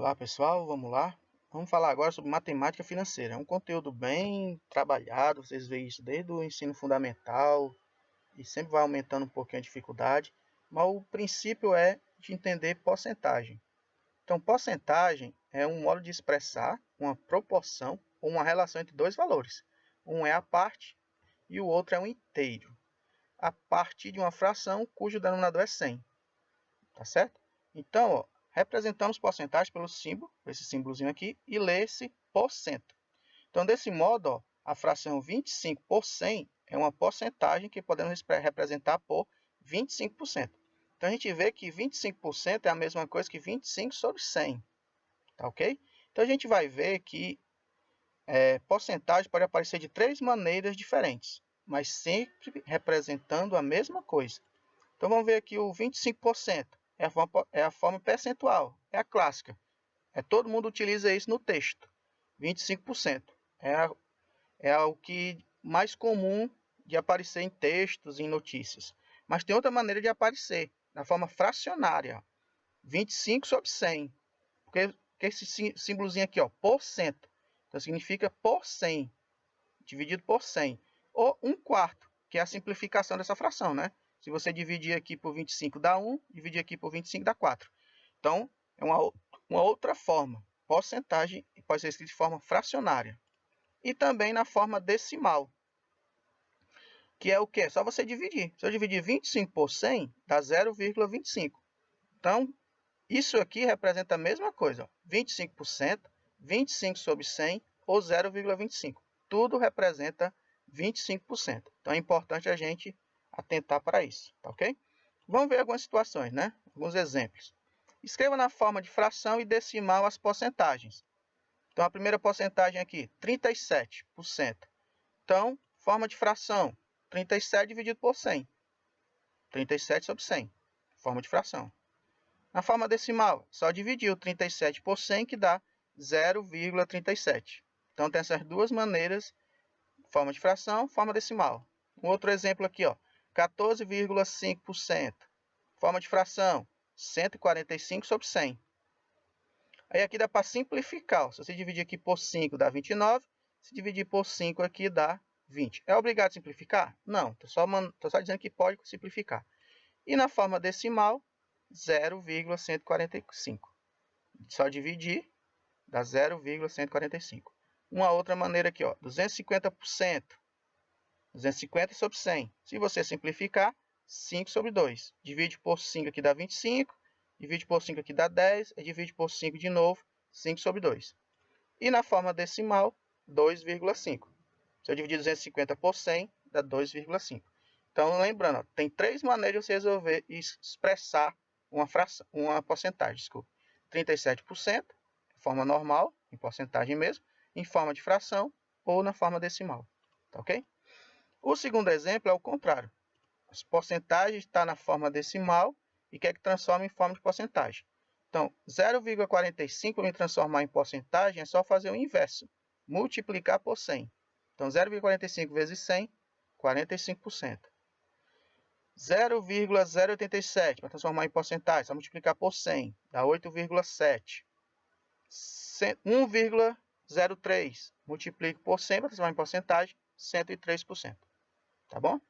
Olá pessoal, vamos lá. Vamos falar agora sobre matemática financeira. É um conteúdo bem trabalhado, vocês veem isso desde o ensino fundamental e sempre vai aumentando um pouquinho a dificuldade, mas o princípio é de entender porcentagem. Então, porcentagem é um modo de expressar uma proporção ou uma relação entre dois valores. Um é a parte e o outro é um inteiro, a partir de uma fração cujo denominador é 100. Tá certo? Então, ó, representamos porcentagem pelo símbolo, esse símbolozinho aqui, e lê esse por cento. Então, desse modo, ó, a fração 25 por 100 é uma porcentagem que podemos representar por 25%. Então, a gente vê que 25% é a mesma coisa que 25 sobre 100. Tá ok? Então, a gente vai ver que porcentagem pode aparecer de três maneiras diferentes, mas sempre representando a mesma coisa. Então, vamos ver aqui o 25%. É a forma percentual, é a clássica. Todo mundo utiliza isso no texto. 25%. É o que mais comum de aparecer em textos e em notícias. Mas tem outra maneira de aparecer, na forma fracionária. 25 sobre 100. Porque esse símbolozinho aqui, ó, por cento. Então, significa por 100, dividido por 100. Ou 1/4, que é a simplificação dessa fração, né? Se você dividir aqui por 25 dá 1, dividir aqui por 25 dá 4. Então, é uma outra forma. Porcentagem pode ser escrita de forma fracionária. E também na forma decimal, que é o quê? É só você dividir. Se eu dividir 25 por 100, dá 0,25. Então, isso aqui representa a mesma coisa. Ó, 25%, 25 sobre 100 ou 0,25. Tudo representa 25%. Então, é importante a gente atentar para isso, tá ok? Vamos ver algumas situações, né? Alguns exemplos. Escreva na forma de fração e decimal as porcentagens. Então, a primeira porcentagem aqui, 37%. Então, forma de fração, 37 dividido por 100. 37 sobre 100, forma de fração. Na forma decimal, só dividir o 37 por 100 que dá 0,37. Então, tem essas duas maneiras, forma de fração, forma decimal. Um outro exemplo aqui, ó, 14,5%. Forma de fração, 145 sobre 100. Aí aqui dá para simplificar. Ó. Se você dividir aqui por 5 dá 29. Se dividir por 5 aqui dá 20. É obrigado a simplificar? Não, estou só dizendo que pode simplificar. E na forma decimal, 0,145. Só dividir, dá 0,145. Uma outra maneira aqui, ó, 250%. 250 sobre 100. Se você simplificar, 5 sobre 2. Divide por 5 aqui dá 25. Divide por 5 aqui dá 10. E divide por 5 de novo, 5 sobre 2. E na forma decimal, 2,5. Se eu dividir 250 por 100, dá 2,5. Então, lembrando, ó, tem três maneiras de você resolver e expressar uma porcentagem. Desculpa. 37%, forma normal, em porcentagem mesmo, em forma de fração ou na forma decimal. Tá ok? O segundo exemplo é o contrário. As porcentagens estão na forma decimal e quer que transforme em forma de porcentagem. Então, 0,45 para me transformar em porcentagem é só fazer o inverso. Multiplicar por 100. Então, 0,45 vezes 100, 45%. 0,087 para transformar em porcentagem, só multiplicar por 100, dá 8,7. 1,03 multiplico por 100 para transformar em porcentagem, 103%. Tá bom?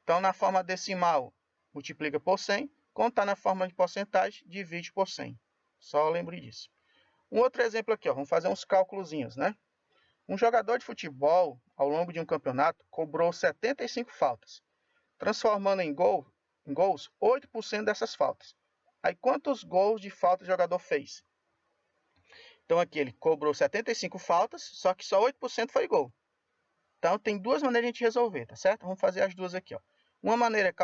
Então, na forma decimal, multiplica por 100. Quando está na forma de porcentagem, divide por 100. Só lembre disso. Um outro exemplo aqui, ó, vamos fazer uns cálculozinhos, né? Um jogador de futebol, ao longo de um campeonato, cobrou 75 faltas, transformando em gols 8% dessas faltas. Aí, quantos gols de falta o jogador fez? Então, aqui ele cobrou 75 faltas, só que só 8% foi gol. Então, tem duas maneiras de a gente resolver, tá certo? Vamos fazer as duas aqui, ó. Uma maneira é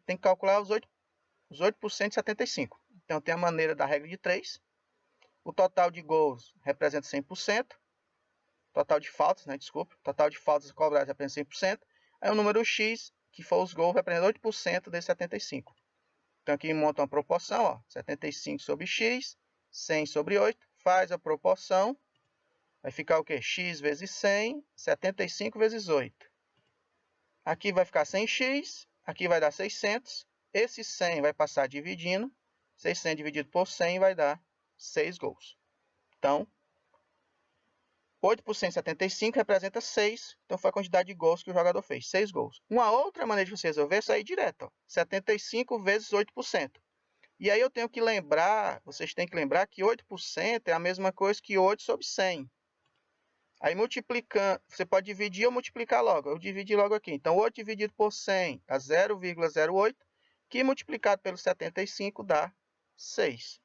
tem que calcular os 8% de 75. Então, tem a maneira da regra de 3. O total de gols representa 100%. Total de faltas, né? Desculpa. Total de faltas cobradas representa 100%. Aí o número x, que for os gols, representa 8% desse 75. Então, aqui monta uma proporção, ó. 75 sobre x, 100 sobre 8. Faz a proporção. Vai ficar o quê? X vezes 100, 75 vezes 8. Aqui vai ficar 100x, aqui vai dar 600. Esse 100 vai passar dividindo. 600 dividido por 100 vai dar 6 gols. Então, 8 por 175 representa 6. Então, foi a quantidade de gols que o jogador fez. 6 gols. Uma outra maneira de você resolver é sair direto. Ó. 75 vezes 8%. E aí eu tenho que lembrar, vocês têm que lembrar que 8% é a mesma coisa que 8 sobre 100. Aí multiplicando, você pode dividir ou multiplicar logo. Eu dividi logo aqui. Então, 8 dividido por 100 dá 0,08, que multiplicado pelo 75 dá 6.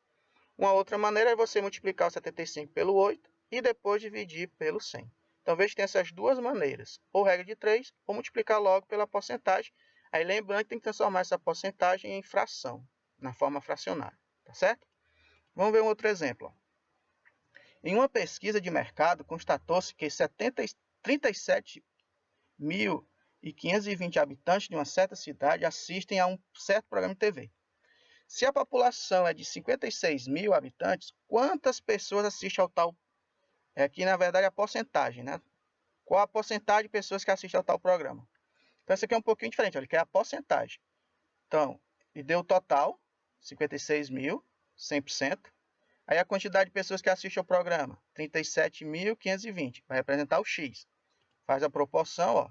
Uma outra maneira é você multiplicar o 75 pelo 8 e depois dividir pelo 100. Então, veja que tem essas duas maneiras. Ou regra de 3, ou multiplicar logo pela porcentagem. Aí, lembrando que tem que transformar essa porcentagem em fração, na forma fracionária. Tá certo? Vamos ver um outro exemplo. Em uma pesquisa de mercado, constatou-se que 37.520 habitantes de uma certa cidade assistem a um certo programa de TV. Se a população é de 56 mil habitantes, quantas pessoas assistem ao tal... Aqui, na verdade, a porcentagem, né? Qual a porcentagem de pessoas que assistem ao tal programa? Então, isso aqui é um pouquinho diferente, olha, que é a porcentagem. Então, e deu o total, 56 mil, 100%. Aí a quantidade de pessoas que assistem ao programa, 37.520, vai representar o X. Faz a proporção, ó,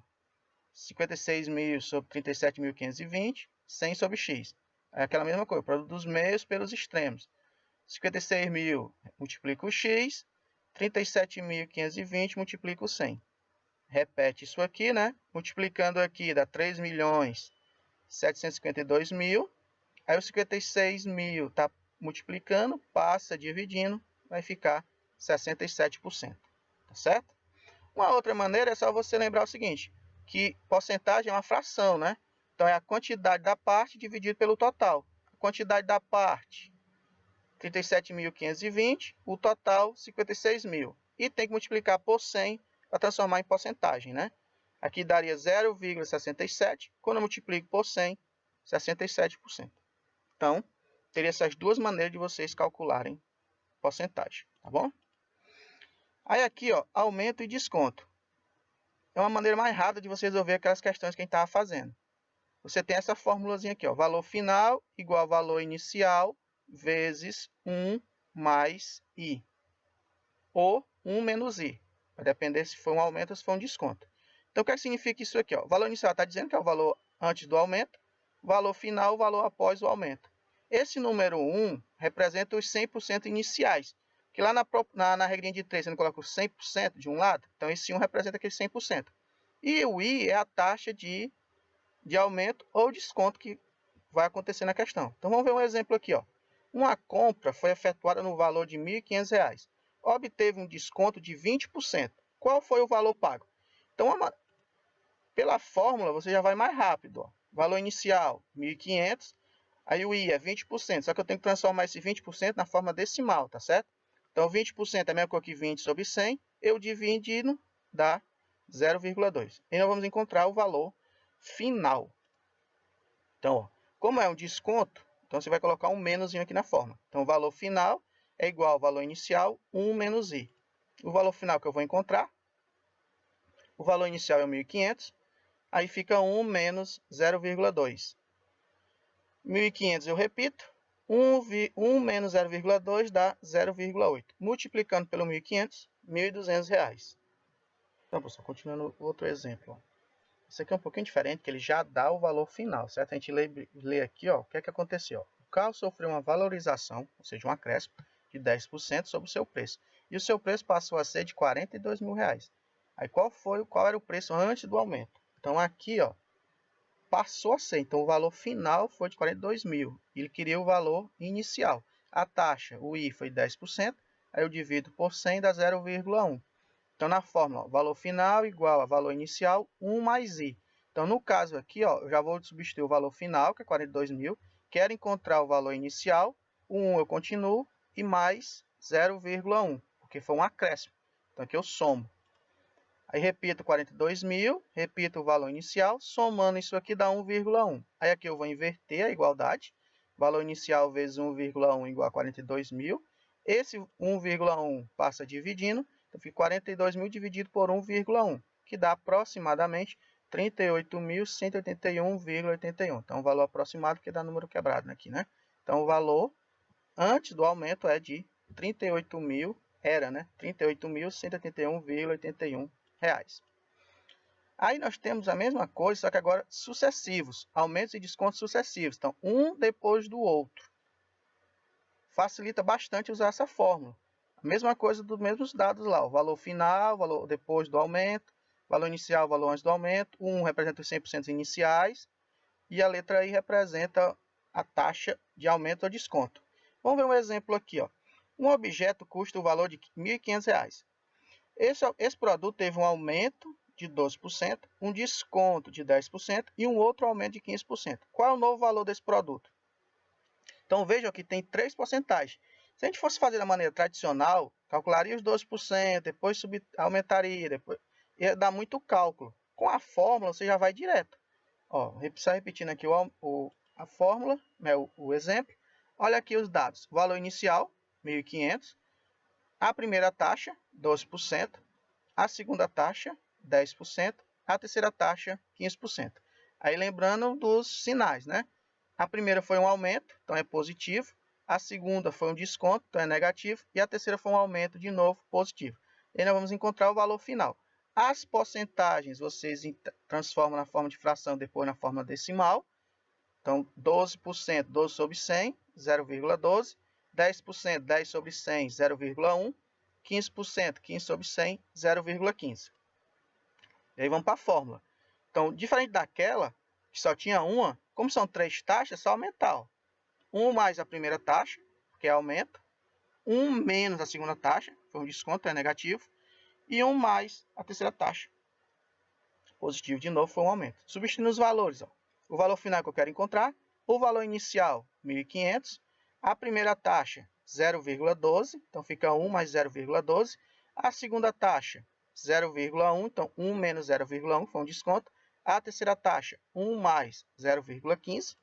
56 mil sobre 37.520, 100 sobre X. É aquela mesma coisa, produto dos meios pelos extremos. 56 mil multiplica o X, 37.520 multiplica o 100. Repete isso aqui, né? Multiplicando aqui dá 3.752.000. Aí os 56 mil está multiplicando, passa dividindo, vai ficar 67%. Tá certo? Uma outra maneira é só você lembrar o seguinte, que porcentagem é uma fração, né? Então, é a quantidade da parte dividido pelo total. A quantidade da parte, 37.520, o total, 56 mil. E tem que multiplicar por 100 para transformar em porcentagem, né? Aqui daria 0,67. Quando eu multiplico por 100, 67%. Então, teria essas duas maneiras de vocês calcularem porcentagem, tá bom? Aí aqui, ó, aumento e desconto. É uma maneira mais rápida de você resolver aquelas questões que a gente estava fazendo. Você tem essa formulazinha aqui, ó, valor final igual ao valor inicial vezes 1 mais I. Ou 1 menos I. Vai depender se for um aumento ou se for um desconto. Então, o que significa isso aqui? Ó? O valor inicial está dizendo que é o valor antes do aumento. Valor final, o valor após o aumento. Esse número 1 representa os 100% iniciais. Que lá na regrinha de 3, você não coloca o 100% de um lado. Então, esse 1 representa aquele 100%. E o I é a taxa de aumento ou desconto que vai acontecer na questão. Então, vamos ver um exemplo aqui. Ó. Uma compra foi efetuada no valor de R$ 1.500. Obteve um desconto de 20%. Qual foi o valor pago? Então, pela fórmula, você já vai mais rápido. Ó. Valor inicial, 1.500. Aí o I é 20%, só que eu tenho que transformar esse 20% na forma decimal, tá certo? Então, 20% é a mesma coisa que 20 sobre 100. Eu dividindo, dá 0,2. E nós vamos encontrar o valor final. Então, ó, como é um desconto, então você vai colocar um menos aqui na forma. Então, o valor final é igual ao valor inicial, 1 menos I. O valor final que eu vou encontrar, o valor inicial é 1.500, aí fica 1 menos 0,2. 1.500 eu repito, 1 menos 0,2 dá 0,8. Multiplicando pelo 1.500, R$ 1.200. Então, pessoal, continuando outro exemplo. Ó. Esse aqui é um pouquinho diferente, que ele já dá o valor final, certo? A gente lê aqui, ó, o que é que aconteceu. Ó. O carro sofreu uma valorização, ou seja, um acréscimo, de 10% sobre o seu preço. E o seu preço passou a ser de R$ 42 mil. Aí qual era o preço antes do aumento? Então aqui, ó, passou a ser. Então o valor final foi de 42 mil. Ele queria o valor inicial. A taxa, o I foi 10%, aí eu divido por 100 dá 0,1. Então na fórmula, ó, valor final igual a valor inicial, 1 mais I. Então no caso aqui, ó, eu já vou substituir o valor final, que é 42 mil. Quero encontrar o valor inicial, o 1 eu continuo, e mais 0,1, porque foi um acréscimo. Então aqui eu somo. Aí repito 42 mil, repito o valor inicial, somando isso aqui dá 1,1. Aí aqui eu vou inverter a igualdade. Valor inicial vezes 1,1 igual a 42 mil. Esse 1,1 passa dividindo, então fica 42 mil dividido por 1,1, que dá aproximadamente 38.181,81. Então o valor aproximado que dá número quebrado aqui, né? Então o valor antes do aumento é de R$ 38.000. era, né? R$ 38.181,81. Aí nós temos a mesma coisa, só que agora sucessivos, aumentos e descontos sucessivos. Então, um depois do outro. Facilita bastante usar essa fórmula. A mesma coisa dos mesmos dados lá, o valor final, o valor depois do aumento, valor inicial, valor antes do aumento, o 1 representa os 100% iniciais e a letra I representa a taxa de aumento ou desconto. Vamos ver um exemplo aqui, ó. Um objeto custa o valor de R$ 1.500. Esse produto teve um aumento de 12%, um desconto de 10% e um outro aumento de 15%. Qual é o novo valor desse produto? Então vejam que tem 3 porcentagens. Se a gente fosse fazer da maneira tradicional, calcularia os 12%, depois aumentaria, depois ia dar muito cálculo. Com a fórmula você já vai direto. Ó, só repetindo aqui a fórmula, né, o exemplo. Olha aqui os dados. O valor inicial, 1.500. A primeira taxa, 12%. A segunda taxa, 10%. A terceira taxa, 15%. Aí lembrando dos sinais, né? A primeira foi um aumento, então é positivo. A segunda foi um desconto, então é negativo. E a terceira foi um aumento, de novo, positivo. E aí nós vamos encontrar o valor final. As porcentagens vocês transformam na forma de fração, depois na forma decimal. Então, 12%, 12 sobre 100, 0,12. 10%, 10 sobre 100, 0,1. 15%, 15 sobre 100, 0,15. E aí vamos para a fórmula. Então, diferente daquela, que só tinha uma, como são 3 taxas, é só aumentar. Ó. 1 mais a primeira taxa, que é aumento. 1 menos a segunda taxa, foi um desconto, é negativo. E 1 mais a terceira taxa. Positivo de novo, foi um aumento. Substituindo os valores. Ó. O valor final que eu quero encontrar, o valor inicial, 1.500. A primeira taxa, 0,12. Então, fica 1 mais 0,12. A segunda taxa, 0,1. Então, 1 menos 0,1 foi um desconto. A terceira taxa, 1 mais 0,15.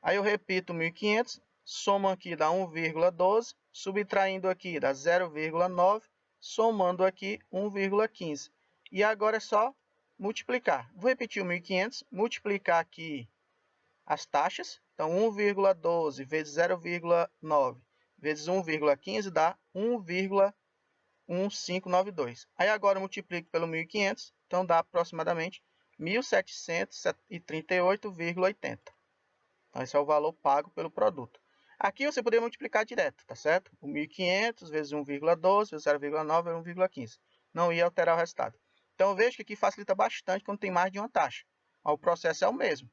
Aí eu repito 1.500. Somo aqui dá 1,12. Subtraindo aqui dá 0,9. Somando aqui 1,15. E agora é só multiplicar. Vou repetir o 1.500. Multiplicar aqui as taxas. Então, 1,12 vezes 0,9 vezes 1,15 dá 1,1592. Aí agora eu multiplico pelo 1.500. Então, dá aproximadamente 1.738,80. Então, esse é o valor pago pelo produto. Aqui você poderia multiplicar direto, tá certo? O 1.500 vezes 1,12 vezes 0,9 é 1,15. Não ia alterar o resultado. Então, veja que aqui facilita bastante quando tem mais de uma taxa. O processo é o mesmo.